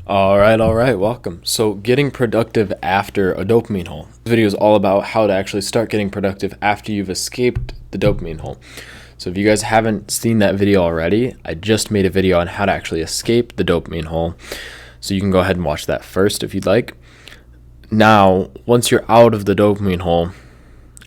All right, welcome. So, getting productive after a dopamine hole. This video is all about how to actually start getting productive after you've escaped the dopamine hole. So, if you guys haven't seen that video already, I just made a video on how to actually escape the dopamine hole. So, you can go ahead and watch that first if you'd like. Now, once you're out of the dopamine hole,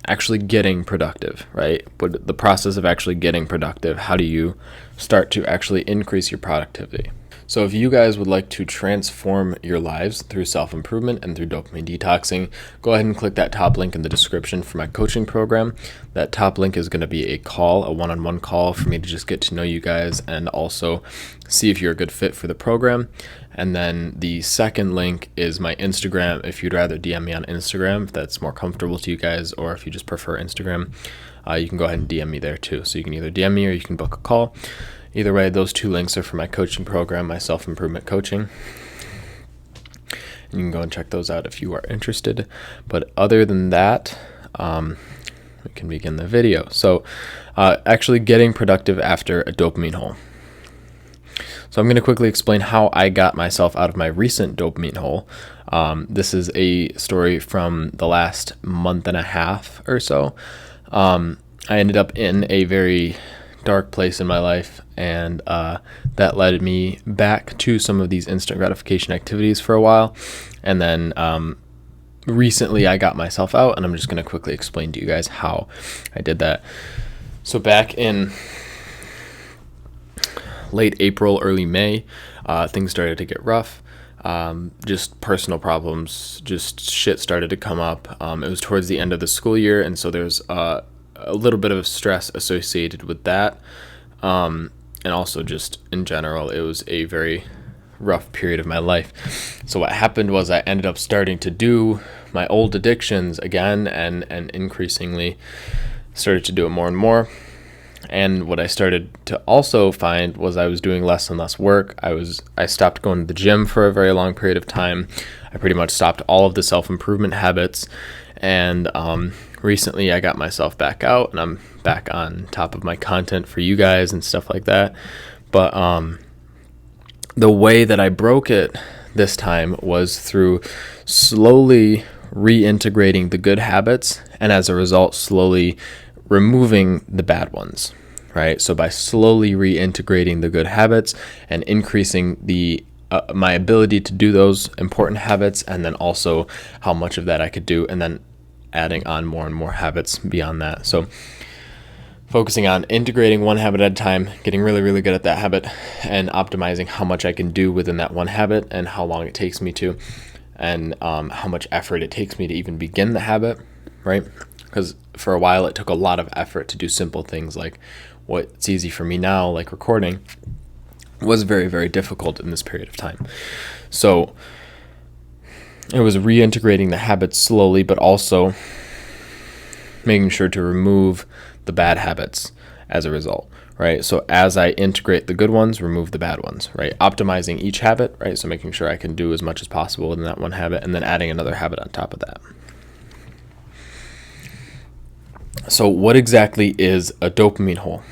actually getting productive, right? But the process of actually getting productive, how do you start to actually increase your productivity? So if you guys would like to transform your lives through self-improvement and through dopamine detoxing, go ahead and click that top link in the description for my coaching program. That top link is going to be a one-on-one call for me to just get to know you guys and also see if you're a good fit for the program. And then the second link is my Instagram. If you'd rather DM me on Instagram, if that's more comfortable to you guys, or if you just prefer Instagram, you can go ahead and DM me there too. So you can either DM me or you can book a call. Either way, those two links are for my coaching program, my self-improvement coaching. And you can go and check those out if you are interested. But other than that, we can begin the video. So actually getting productive after a dopamine hole. So I'm going to quickly explain how I got myself out of my recent dopamine hole. This is a story from the last month and a half or so. I ended up in a very dark place in my life, and that led me back to some of these instant gratification activities for a while. And then recently I got myself out, and I'm just going to quickly explain to you guys how I did that. So back in late April, early May, things started to get rough. Just personal problems, just shit started to come up. It was towards the end of the school year, and so there's a little bit of stress associated with that. And also just in general, it was a very rough period of my life. So what happened was I ended up starting to do my old addictions again, and increasingly started to do it more and more. And what I started to also find was I was doing less and less work. I stopped going to the gym for a very long period of time. I pretty much stopped all of the self-improvement habits. And recently I got myself back out, and I'm back on top of my content for you guys and stuff like that. But the way that I broke it this time was through slowly reintegrating the good habits, and as a result, slowly removing the bad ones, right? So by slowly reintegrating the good habits and increasing the my ability to do those important habits, and then also how much of that I could do, and then adding on more and more habits beyond that. So focusing on integrating one habit at a time, getting really, really good at that habit, and optimizing how much I can do within that one habit and how long it takes me to, and how much effort it takes me to even begin the habit, right? Because for a while it took a lot of effort to do simple things like what's easy for me now, like recording, was very, very difficult in this period of time. So it was reintegrating the habits slowly, but also making sure to remove the bad habits as a result, right? So as I integrate the good ones, remove the bad ones, right? Optimizing each habit, right? So making sure I can do as much as possible in that one habit, and then adding another habit on top of that. So what exactly is a dopamine hole?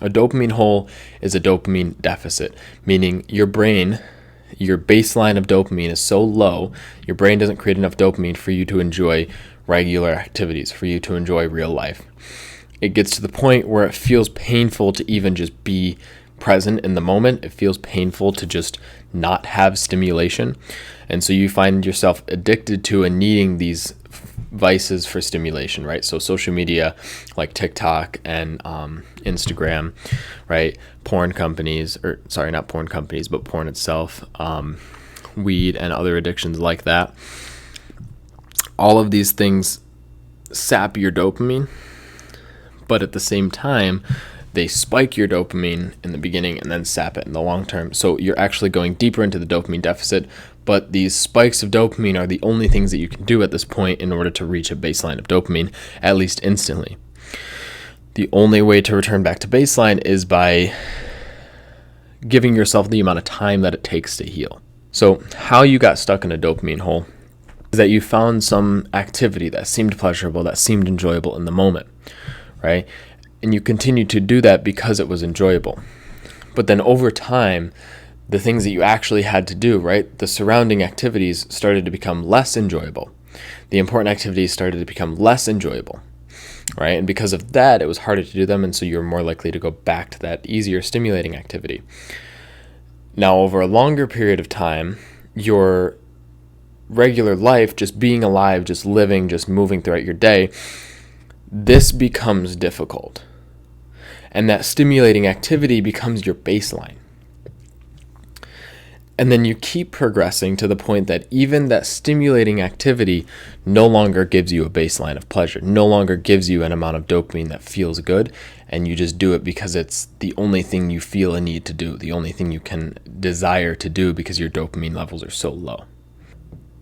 A dopamine hole is a dopamine deficit, meaning your brain, your baseline of dopamine is so low, your brain doesn't create enough dopamine for you to enjoy regular activities, for you to enjoy real life. It gets to the point where it feels painful to even just be present in the moment. It feels painful to just not have stimulation. And so you find yourself addicted to and needing these vices for stimulation, right? So social media like TikTok and Instagram, right? Porn companies, or sorry, not porn companies, but porn itself, weed and other addictions like that. All of these things sap your dopamine, but at the same time, they spike your dopamine in the beginning and then sap it in the long term. So you're actually going deeper into the dopamine deficit, but these spikes of dopamine are the only things that you can do at this point in order to reach a baseline of dopamine, at least instantly. The only way to return back to baseline is by giving yourself the amount of time that it takes to heal. So how you got stuck in a dopamine hole is that you found some activity that seemed pleasurable, that seemed enjoyable in the moment, right? And you continued to do that because it was enjoyable. But then over time, the things that you actually had to do, right? The surrounding activities started to become less enjoyable. The important activities started to become less enjoyable, right? And because of that, it was harder to do them, and so you're more likely to go back to that easier, stimulating activity. Now, over a longer period of time, your regular life, just being alive, just living, just moving throughout your day, this becomes difficult. And that stimulating activity becomes your baseline. And then you keep progressing to the point that even that stimulating activity no longer gives you a baseline of pleasure, no longer gives you an amount of dopamine that feels good, and you just do it because it's the only thing you feel a need to do, the only thing you can desire to do because your dopamine levels are so low.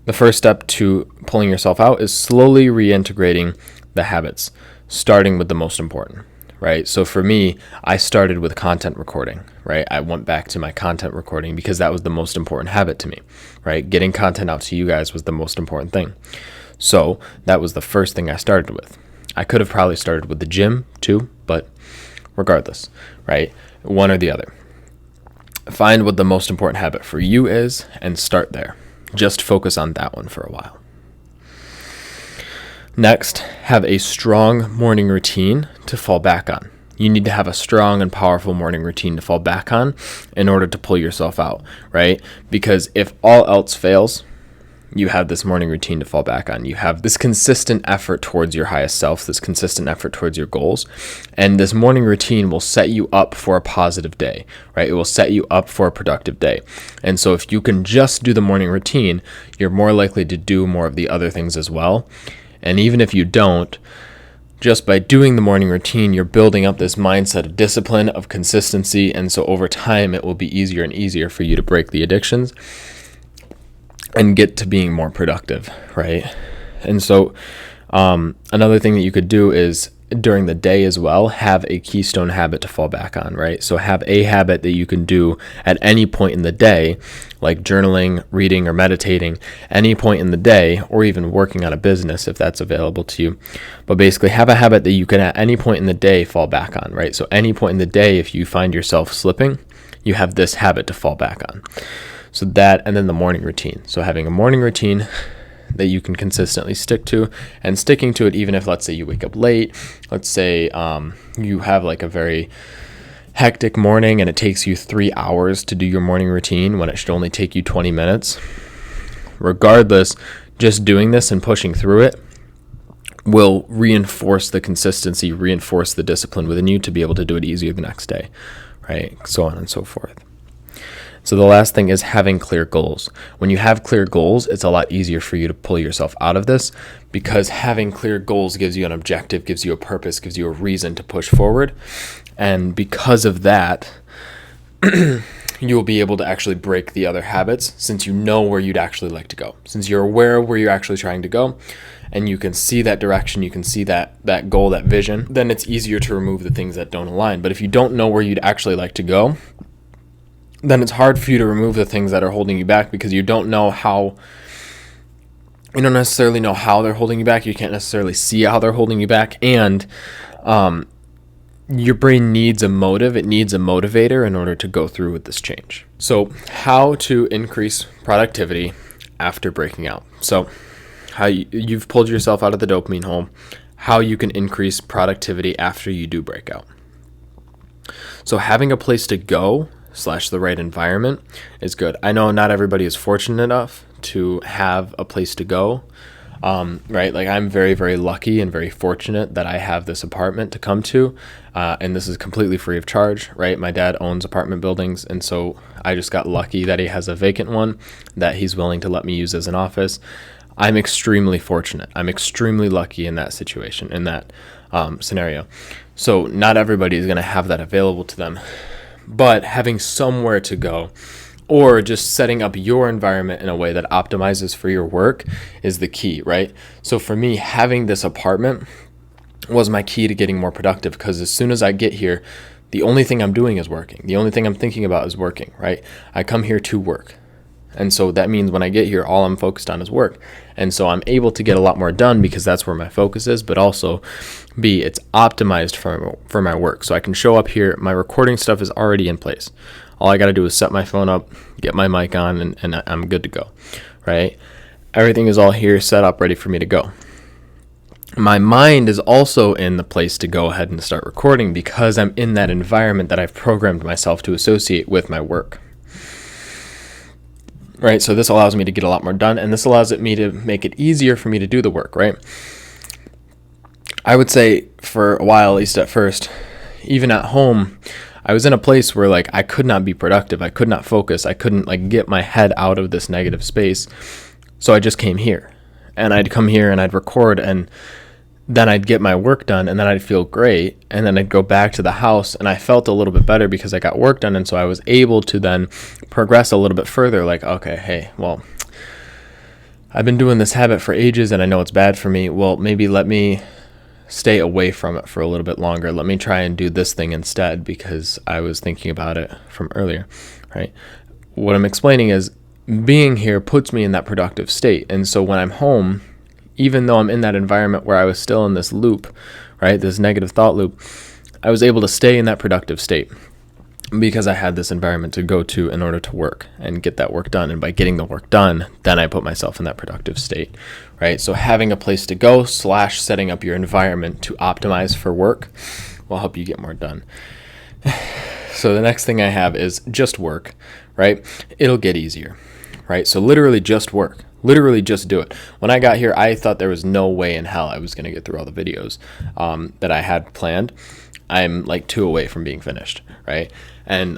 The first step to pulling yourself out is slowly reintegrating the habits, starting with the most important. Right? So for me, I started with content recording, right? I went back to my content recording because that was the most important habit to me, right? Getting content out to you guys was the most important thing. So that was the first thing I started with. I could have probably started with the gym too, but regardless, right? One or the other. Find what the most important habit for you is and start there. Just focus on that one for a while. Next, have a strong morning routine to fall back on. You need to have a strong and powerful morning routine to fall back on in order to pull yourself out, right? Because if all else fails, you have this morning routine to fall back on. You have this consistent effort towards your highest self, this consistent effort towards your goals. And this morning routine will set you up for a positive day, right? It will set you up for a productive day. And so if you can just do the morning routine, you're more likely to do more of the other things as well. And even if you don't, just by doing the morning routine, you're building up this mindset of discipline, of consistency, and so over time it will be easier and easier for you to break the addictions and get to being more productive, right? And so another thing that you could do is during the day as well, have a keystone habit to fall back on, right? So have a habit that you can do at any point in the day, like journaling, reading, or meditating, any point in the day, or even working on a business if that's available to you. But basically have a habit that you can at any point in the day fall back on, right? So any point in the day, if you find yourself slipping, you have this habit to fall back on. So that, and then the morning routine. So having a morning routine that you can consistently stick to, and sticking to it even if, let's say, you wake up late. Let's say you have like a very hectic morning and it takes you 3 hours to do your morning routine when it should only take you 20 minutes. Regardless, just doing this and pushing through it will reinforce the consistency, reinforce the discipline within you to be able to do it easier the next day, right? So on and so forth. So the last thing is having clear goals. When you have clear goals, it's a lot easier for you to pull yourself out of this because having clear goals gives you an objective, gives you a purpose, gives you a reason to push forward. And because of that, you'll be able to actually break the other habits since you know where you'd actually like to go. Since you're aware of where you're actually trying to go and you can see that direction, you can see that goal, that vision, then it's easier to remove the things that don't align. But if you don't know where you'd actually like to go, then it's hard for you to remove the things that are holding you back because you don't necessarily know how they're holding you back. You can't necessarily see how they're holding you back. And your brain needs a motive. It needs a motivator in order to go through with this change. So how to increase productivity after breaking out. So how you've pulled yourself out of the dopamine hole, how you can increase productivity after you do break out. So having a place to go / the right environment is good. I know not everybody is fortunate enough to have a place to go, right? Like I'm very, very lucky and very fortunate that I have this apartment to come to, and this is completely free of charge, right? My dad owns apartment buildings, and so I just got lucky that he has a vacant one that he's willing to let me use as an office. I'm extremely fortunate. I'm extremely lucky in that situation, in that scenario. So not everybody is going to have that available to them. But having somewhere to go or just setting up your environment in a way that optimizes for your work is the key, right? So for me, having this apartment was my key to getting more productive because as soon as I get here, the only thing I'm doing is working. The only thing I'm thinking about is working, right? I come here to work. And so that means when I get here, all I'm focused on is work. And so I'm able to get a lot more done because that's where my focus is, but also it's optimized for my work. So I can show up here, my recording stuff is already in place. All I got to do is set my phone up, get my mic on, and I'm good to go, right? Everything is all here, set up, ready for me to go. My mind is also in the place to go ahead and start recording because I'm in that environment that I've programmed myself to associate with my work. Right? So this allows me to get a lot more done, and this allows me to make it easier for me to do the work, right? I would say for a while, at least at first, even at home, I was in a place where like I could not be productive. I could not focus. I couldn't like get my head out of this negative space. So I just came here, and I'd come here and I'd record, and then I'd get my work done, and then I'd feel great, and then I'd go back to the house, and I felt a little bit better because I got work done, and so I was able to then progress a little bit further, like, okay, hey, well, I've been doing this habit for ages, and I know it's bad for me. Well, maybe let me stay away from it for a little bit longer. Let me try and do this thing instead because I was thinking about it from earlier, right? What I'm explaining is being here puts me in that productive state, and so when I'm home, even though I'm in that environment where I was still in this loop, right, this negative thought loop, I was able to stay in that productive state because I had this environment to go to in order to work and get that work done. And by getting the work done, then I put myself in that productive state, right? So having a place to go / setting up your environment to optimize for work will help you get more done. So the next thing I have is just work, right? It'll get easier, right? So literally just work. Literally just do it. When I got here, I thought there was no way in hell I was going to get through all the videos that I had planned. I'm like 2 away from being finished, right? And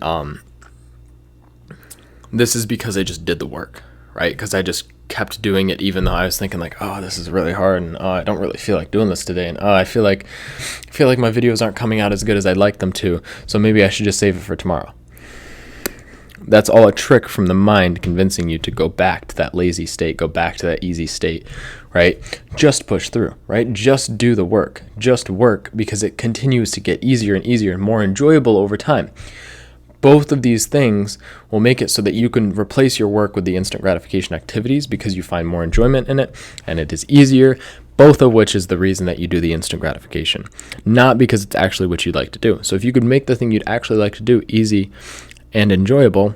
this is because I just did the work, right? Because I just kept doing it even though I was thinking like, oh, this is really hard, and oh, I don't really feel like doing this today, and oh, I feel like my videos aren't coming out as good as I'd like them to, so maybe I should just save it for tomorrow. That's all a trick from the mind convincing you to go back to that lazy state, go back to that easy state, right? Just push through, right? Just do the work. Just work because it continues to get easier and easier and more enjoyable over time. Both of these things will make it so that you can replace your work with the instant gratification activities because you find more enjoyment in it and it is easier, both of which is the reason that you do the instant gratification, not because it's actually what you'd like to do. So if you could make the thing you'd actually like to do easy and enjoyable,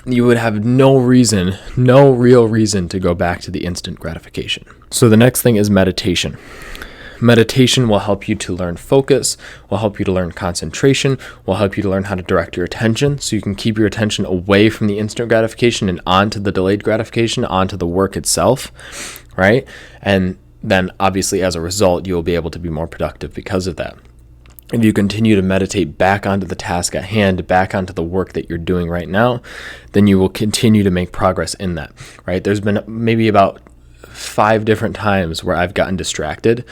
you would have no real reason to go back to the instant gratification. So the next thing is meditation. Meditation will help you to learn focus, will help you to learn concentration, will help you to learn how to direct your attention so you can keep your attention away from the instant gratification and onto the delayed gratification, onto the work itself, right? And then obviously as a result, you will be able to be more productive because of that. If you continue to meditate back onto the task at hand, back onto the work that you're doing right now, then you will continue to make progress in that, right? There's been maybe about 5 different times where I've gotten distracted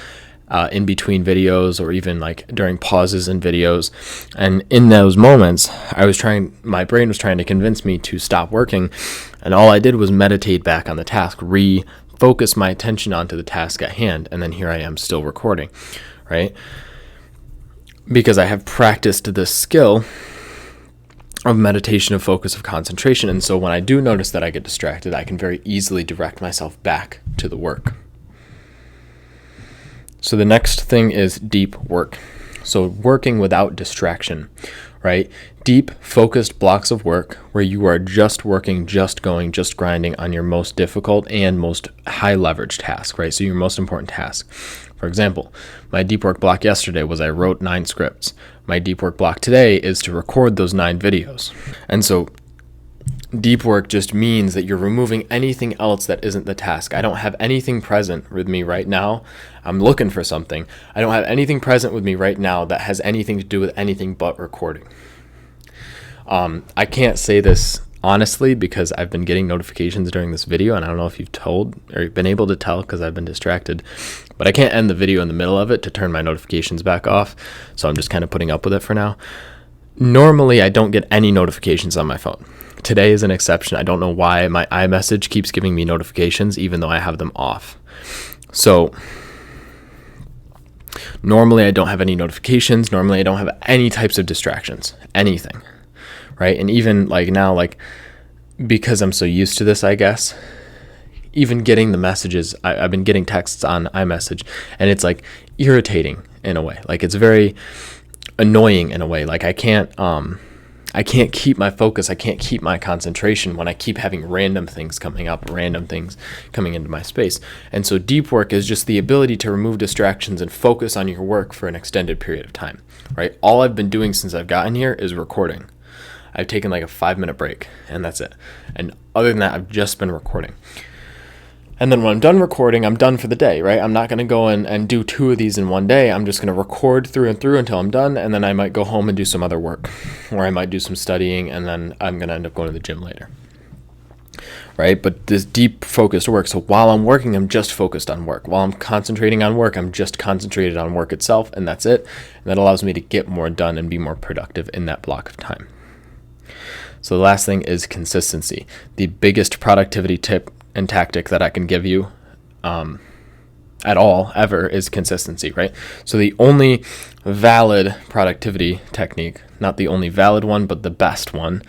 in between videos or even like during pauses in videos. And in those moments, my brain was trying to convince me to stop working. And all I did was meditate back on the task, refocus my attention onto the task at hand. And then here I am still recording, right? Because I have practiced this skill of meditation, of focus, of concentration. And so when I do notice that I get distracted, I can very easily direct myself back to the work. So the next thing is deep work. So working without distraction, right? Deep, focused blocks of work where you are just working, just going, just grinding on your most difficult and most high leverage task, right? So your most important task. For example, my deep work block yesterday was I wrote 9 scripts. My deep work block today is to record those 9 videos. And so deep work just means that you're removing anything else that isn't the task. I don't have anything present with me right now. I'm looking for something. I don't have anything present with me right now that has anything to do with anything but recording. I can't say this honestly because I've been getting notifications during this video, and I don't know if you've told or been able to tell because I've been distracted, but I can't end the video in the middle of it to turn my notifications back off, so I'm just kind of putting up with it for now. Normally, I don't get any notifications on my phone. Today is an exception. I don't know why my iMessage keeps giving me notifications even though I have them off. So normally I don't have any notifications. Normally I don't have any types of distractions, anything. Right? And even like now, like because I'm so used to this, I guess, even getting the messages, I've been getting texts on iMessage, and it's like irritating in a way. Like it's very annoying in a way. Like I can't I can't keep my focus. I can't keep my concentration when I keep having random things coming up, random things coming into my space. And so deep work is just the ability to remove distractions and focus on your work for an extended period of time, right? All I've been doing since I've gotten here is recording. I've taken like a 5-minute break and that's it. And other than that, I've just been recording. And then when I'm done recording, I'm done for the day, right? I'm not going to go in and do 2 of these in one day. I'm just going to record through and through until I'm done. And then I might go home and do some other work, or I might do some studying, and then I'm going to end up going to the gym later, right? But this deep focused work. So while I'm working, I'm just focused on work. While I'm concentrating on work, I'm just concentrated on work itself, and that's it. And that allows me to get more done and be more productive in that block of time. So the last thing is consistency. The biggest productivity tip and tactic that I can give you at all ever is consistency, right? So the only valid productivity technique, not the only valid one, but the best one,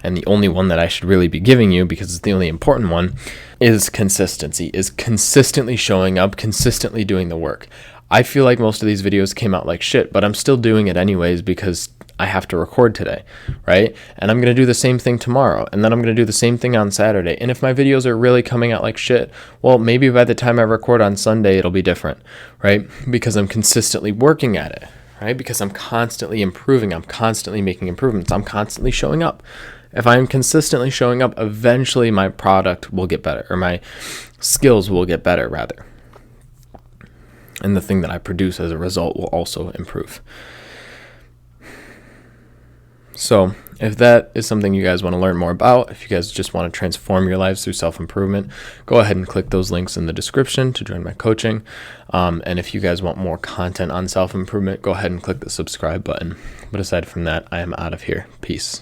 and the only one that I should really be giving you because it's the only important one, is consistency, is consistently showing up, consistently doing the work. I feel like most of these videos came out like shit, but I'm still doing it anyways because I have to record today, right? And I'm going to do the same thing tomorrow, and then I'm going to do the same thing on Saturday. And if my videos are really coming out like shit, well, maybe by the time I record on Sunday, it'll be different, right? Because I'm consistently working at it, right? Because I'm constantly improving. I'm constantly making improvements. I'm constantly showing up. If I'm consistently showing up, eventually my product will get better, or my skills will get better, rather. And the thing that I produce as a result will also improve. So if that is something you guys want to learn more about, if you guys just want to transform your lives through self-improvement, go ahead and click those links in the description to join my coaching. And if you guys want more content on self-improvement, go ahead and click the subscribe button. But aside from that, I am out of here. Peace.